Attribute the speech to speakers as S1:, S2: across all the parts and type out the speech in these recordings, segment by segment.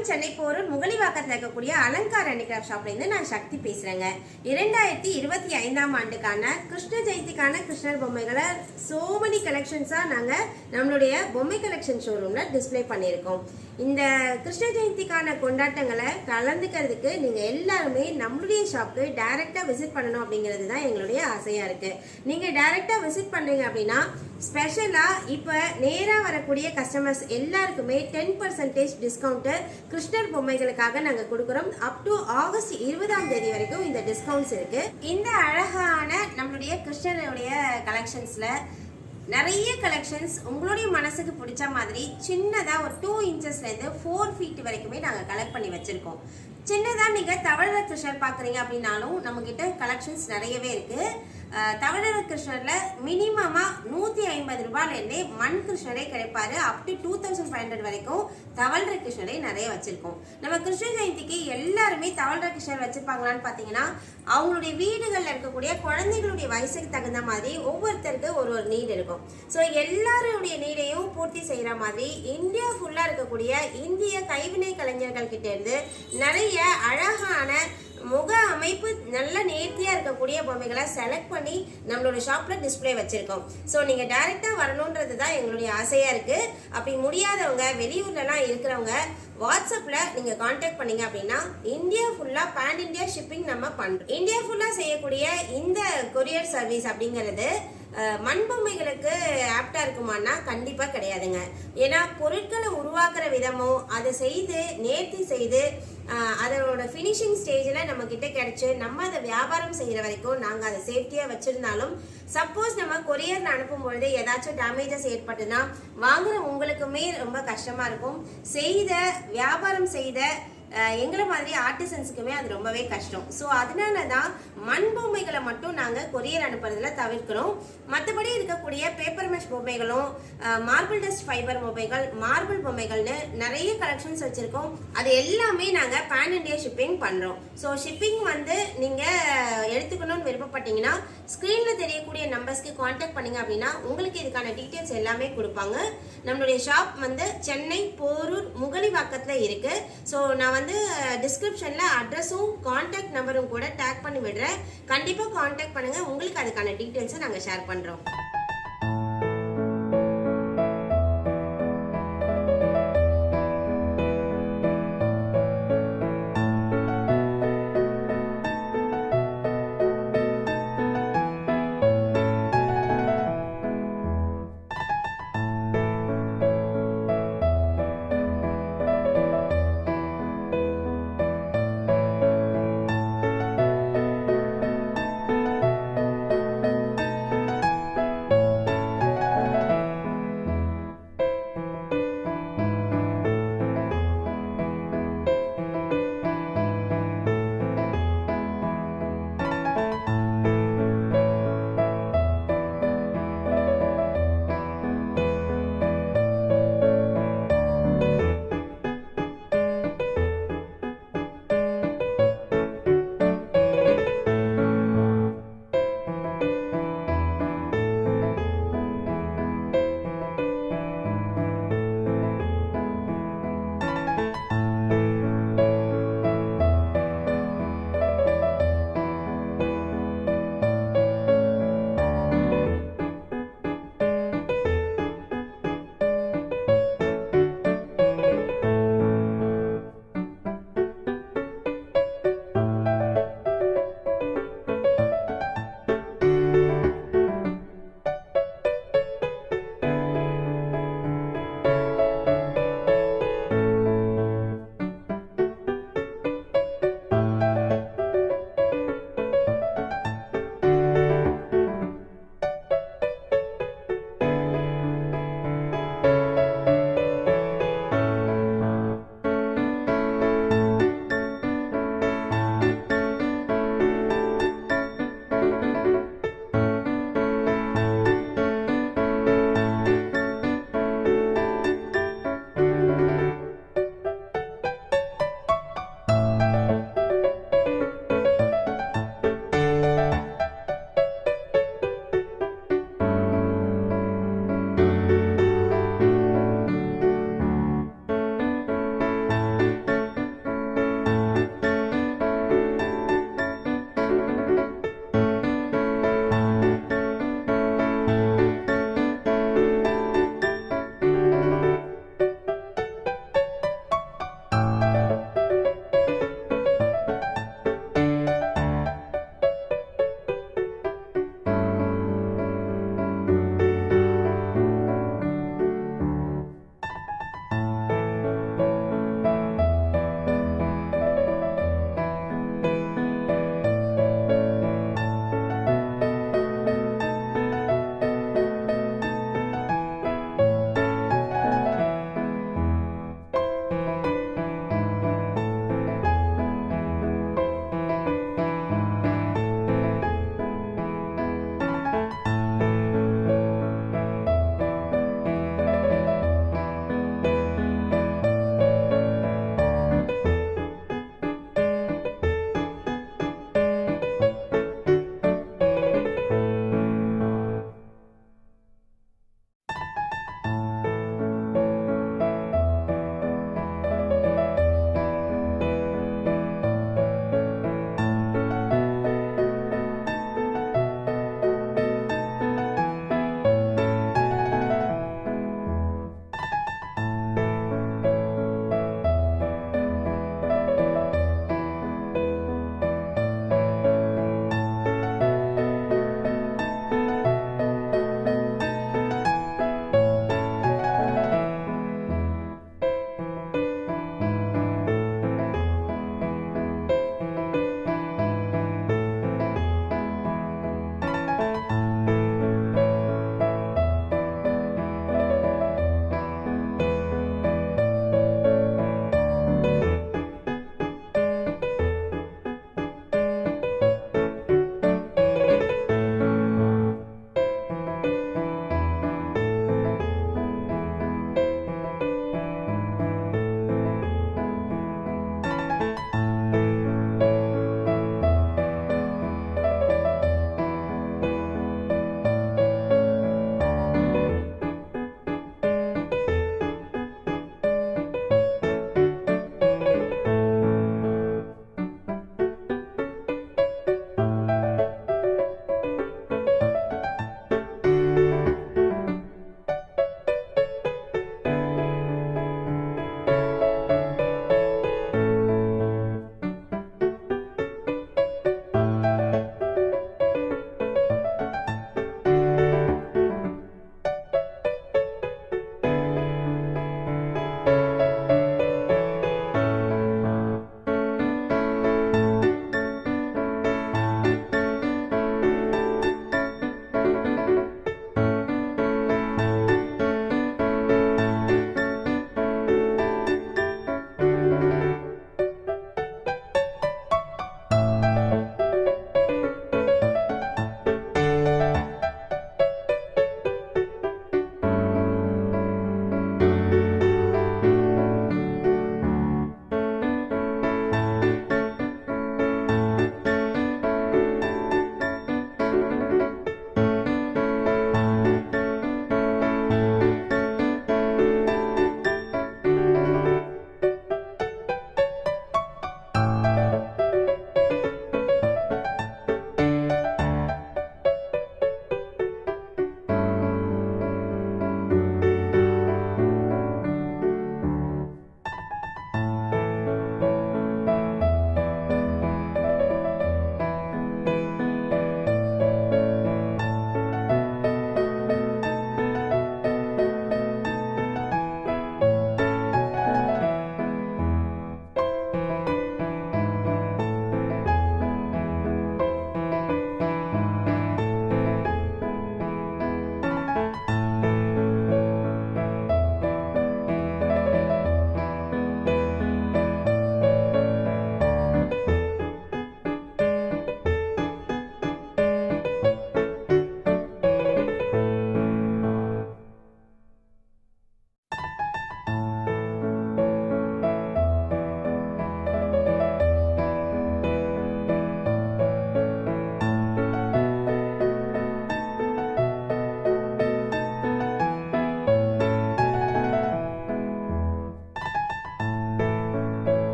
S1: வணக்கம். சென்னை போரூர் முகலிவாக்கத்தில் இருக்கக்கூடிய அலங்கார் ஹேண்டிகிராஃப்ட் ஷாப்லேருந்து நான் சக்தி பேசுகிறேங்க. 2025ஆம் ஆண்டுக்கான கிருஷ்ண ஜெயந்திக்கான கிருஷ்ணர் பொம்மைகளை சோமனி கலெக்ஷன்ஸாக நாங்கள் நம்மளுடைய பொம்மை கலெக்ஷன் ஷோரூமில் டிஸ்பிளே பண்ணியிருக்கோம். இந்த கிருஷ்ண ஜெயந்திக்கான கொண்டாட்டங்களை கலந்துக்கிறதுக்கு நீங்கள் எல்லாருமே நம்மளுடைய ஷாப்புக்கு டைரெக்டாக விசிட் பண்ணணும் அப்படிங்கிறது தான் எங்களுடைய ஆசையாக இருக்குது. நீங்கள் டைரெக்டாக விசிட் பண்ணுறீங்க அப்படின்னா ஸ்பெஷலாக இப்போ நேராக வரக்கூடிய கஸ்டமர்ஸ் எல்லாருக்குமே 10% டிஸ்கவுண்ட்டு கிருஷ்ணர் பொம்மைகளுக்காக நாங்கள் கொடுக்குறோம். அப் டு ஆகஸ்ட் 20ஆம் தேதி வரைக்கும் இந்த டிஸ்கவுண்ட்ஸ் இருக்கு. இந்த அழகான நம்மளுடைய கிருஷ்ணருடைய கலெக்ஷன்ஸில் நிறைய கலெக்ஷன்ஸ் உங்களுடைய மனசுக்கு பிடிச்ச மாதிரி சின்னதாக ஒரு 2 இன்ச்சஸ்லேருந்து 4 ஃபீட் வரைக்குமே நாங்கள் கலெக்ட் பண்ணி வச்சுருக்கோம். சின்னதாக நீங்கள் தவழ கிருஷ்ணர் பார்க்குறீங்க அப்படின்னாலும் நம்மக்கிட்ட கலெக்ஷன்ஸ் நிறையவே இருக்குது. தவழ கிருஷ்ணரில் மினிமமாக 150 ரூபாயிலேருந்தே மண் கிருஷ்ணரே கிடைப்பாரு. அப் டு 2500 வரைக்கும் தவழ்ற கிருஷ்ணரே நிறைய வச்சுருக்கோம். நம்ம கிருஷ்ண ஜெயந்திக்கு எல்லாருமே தவழ்ற கிருஷ்ணர் வச்சுருப்பாங்களான்னு பார்த்தீங்கன்னா அவங்களுடைய வீடுகளில் இருக்கக்கூடிய குழந்தைகளுடைய வயசுக்கு தகுந்த மாதிரி ஒவ்வொருத்தருக்கு ஒரு நீட் இருக்கும். ஸோ எல்லாருடைய நீடையும் பூர்த்தி செய்கிற மாதிரி இந்தியா ஃபுல்லாக இருக்கக்கூடிய இந்திய கைவினை கலைஞர்கள் கிட்ட இருந்து நிறைய அழகான முக அமைப்பு நல்ல நேர்த்தியாக இருக்கக்கூடிய பொம்மைகளை செலக்ட் பண்ணி நம்மளோட ஷாப்பில் டிஸ்பிளே வச்சுருக்கோம். ஸோ நீங்கள் டைரெக்டாக வரணுன்றது தான் எங்களுடைய ஆசையாக இருக்குது. அப்படி முடியாதவங்க வெளியூர்லலாம் இருக்கிறவங்க வாட்ஸ்அப்பில் நீங்கள் காண்டாக்ட் பண்ணீங்க அப்படின்னா இந்தியா ஃபுல்லாக பேன் இந்தியா ஷிப்பிங் நம்ம பண்ணுறோம். இந்தியா ஃபுல்லாக செய்யக்கூடிய இந்த கொரியர் சர்வீஸ் அப்படிங்கிறது மண் பொம்மைகளுக்கு ஆப்டா இருக்குமானா கண்டிப்பா கிடையாதுங்க. ஏன்னா பொருட்களை உருவாக்குற விதமோ அதை செய்து நேர்த்தி செய்து அதோட ஃபினிஷிங் ஸ்டேஜில் நம்ம கிட்ட கிடைச்சு நம்ம அதை வியாபாரம் செய்கிற வரைக்கும் நாங்கள் அதை சேஃப்டியாக வச்சுருந்தாலும் சப்போஸ் நம்ம கொரியரில் அனுப்பும் பொழுது ஏதாச்சும் டேமேஜஸ் ஏற்பட்டுனா வாங்குற உங்களுக்குமே ரொம்ப கஷ்டமாக இருக்கும். வியாபாரம் செய்த எங்களை மாதிரி ஆர்டிசன்ஸுக்குமே அது ரொம்பவே கஷ்டம். ஸோ அதனால தான் மண் பொம்மைகளை மட்டும் நாங்கள் கொரியர் அனுப்புறதுல தவிர்க்கிறோம். மற்றபடி இருக்கக்கூடிய பேப்பர் மெஷ் பொம்மைகளும் மார்பிள் டஸ்ட் ஃபைபர் பொம்மைகள் மார்பிள் பொம்மைகள்னு நிறைய கலெக்ஷன்ஸ் வச்சுருக்கோம். அது எல்லாமே நாங்கள் பேன் இண்டியா ஷிப்பிங் பண்ணுறோம். ஸோ ஷிப்பிங் நீங்கள் எடுத்துக்கணும்னு விருப்பப்பட்டீங்கன்னா ஸ்க்ரீனில் தெரியக்கூடிய நம்பர்ஸ்க்கு காண்டாக்ட் பண்ணிங்க அப்படின்னா உங்களுக்கு இதுக்கான டீட்டெயில்ஸ் எல்லாமே கொடுப்பாங்க. நம்மளுடைய ஷாப் சென்னை போரூர் முகலிவாக்கத்தில் இருக்குது. ஸோ நான் டிஸ்கிரிப்ஷன்ல அட்ரஸும் கான்டாக்ட் நம்பரும் கூட டேக் பண்ணி விடுறேன். கண்டிப்பா கான்டாக்ட் பண்ணுங்க. உங்களுக்கு அதுக்கான டீடைல்ஸை நாங்க ஷேர் பண்றோம்.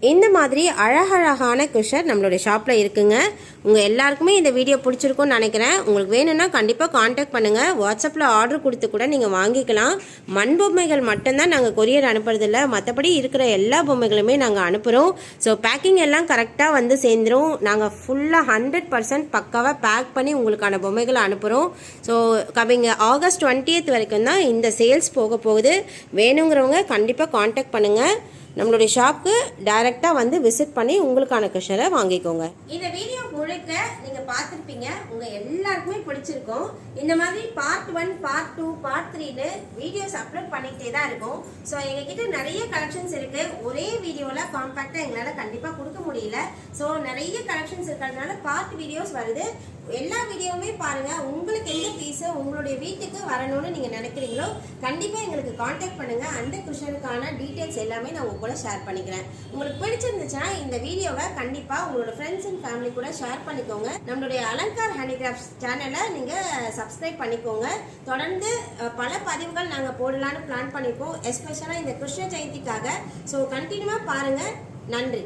S1: இந்த மாதிரி அழகழகான குஷன் நம்மளுடைய ஷாப்பில் இருக்குங்க. உங்கள் எல்லாருக்குமே இந்த வீடியோ பிடிச்சிருக்கும்னு நினைக்கிறேன். உங்களுக்கு வேணும்னா கண்டிப்பாக காண்டாக்ட் பண்ணுங்கள். வாட்ஸ்அப்பில் ஆர்டர் கொடுத்து கூட நீங்கள் வாங்கிக்கலாம். மண் பொம்மைகள் மட்டும்தான் நாங்கள் கொரியர் அனுப்புறதில்ல, மற்றபடி இருக்கிற எல்லா பொம்மைகளுமே நாங்கள் அனுப்புகிறோம். ஸோ பேக்கிங் எல்லாம் கரெக்டாக வந்து சேர்ந்துடும். நாங்கள் ஃபுல்லாக 100% பக்காவாக பேக் பண்ணி உங்களுக்கான பொம்மைகளை அனுப்புகிறோம். ஸோ கமிங் ஆகஸ்ட் 20th வரைக்கும் தான் இந்த சேல்ஸ் போக போகுது. வேணுங்கிறவங்க கண்டிப்பாக காண்டாக்ட் பண்ணுங்கள். நம்மளுடைய ஷாப்க்கு டைரெக்டாக வந்து விசிட் பண்ணி உங்களுக்கான குஷனை வாங்கிக்கோங்க. இந்த வீடியோ முழுக்க நீங்கள் பார்த்துருப்பீங்க, உங்கள் எல்லாருக்குமே பிடிச்சிருக்கும். இந்த மாதிரி பார்ட் 1, பார்ட் 2, பார்ட் 3ன்னு வீடியோஸ் அப்லோட் பண்ணிகிட்டே தான் இருக்கும். ஸோ எங்ககிட்ட நிறைய கலெக்ஷன்ஸ் இருக்குது. ஒரே வீடியோவில் காம்பேக்டாக எங்களால் கண்டிப்பாக கொடுக்க முடியல. ஸோ நிறைய கலெக்ஷன்ஸ் இருக்கிறதுனால பார்ட் வீடியோஸ் வருது. எல்லா வீடியோவுமே பாருங்கள். உங்களுக்கு எந்த பீஸு உங்களுடைய வீட்டுக்கு வரணும்னு நீங்கள் நினைக்கிறீங்களோ கண்டிப்பாக எங்களுக்கு காண்டாக்ட் பண்ணுங்கள். அந்த குஷனுக்கான டீட்டெயில்ஸ் எல்லாமே நான் கூட ஷேர் பண்ணிக்கிறேன். உங்களுக்கு பிடிச்சிருந்துச்சுன்னா இந்த வீடியோவை கண்டிப்பாக உங்களோட ஃப்ரெண்ட்ஸ் அண்ட் ஃபேமிலி கூட ஷேர் பண்ணிக்கோங்க. நம்மளுடைய அலங்கார் ஹேண்டிகிராஃப்ட்ஸ் சேனலை நீங்கள் சப்ஸ்கிரைப் பண்ணிக்கோங்க. தொடர்ந்து பல பதிவுகள் நாங்கள் போடலான்னு பிளான் பண்ணிப்போம், எஸ்பெஷலாக இந்த கிருஷ்ண ஜெயந்திக்காக. ஸோ கண்டினியூவாக பாருங்கள். நன்றி.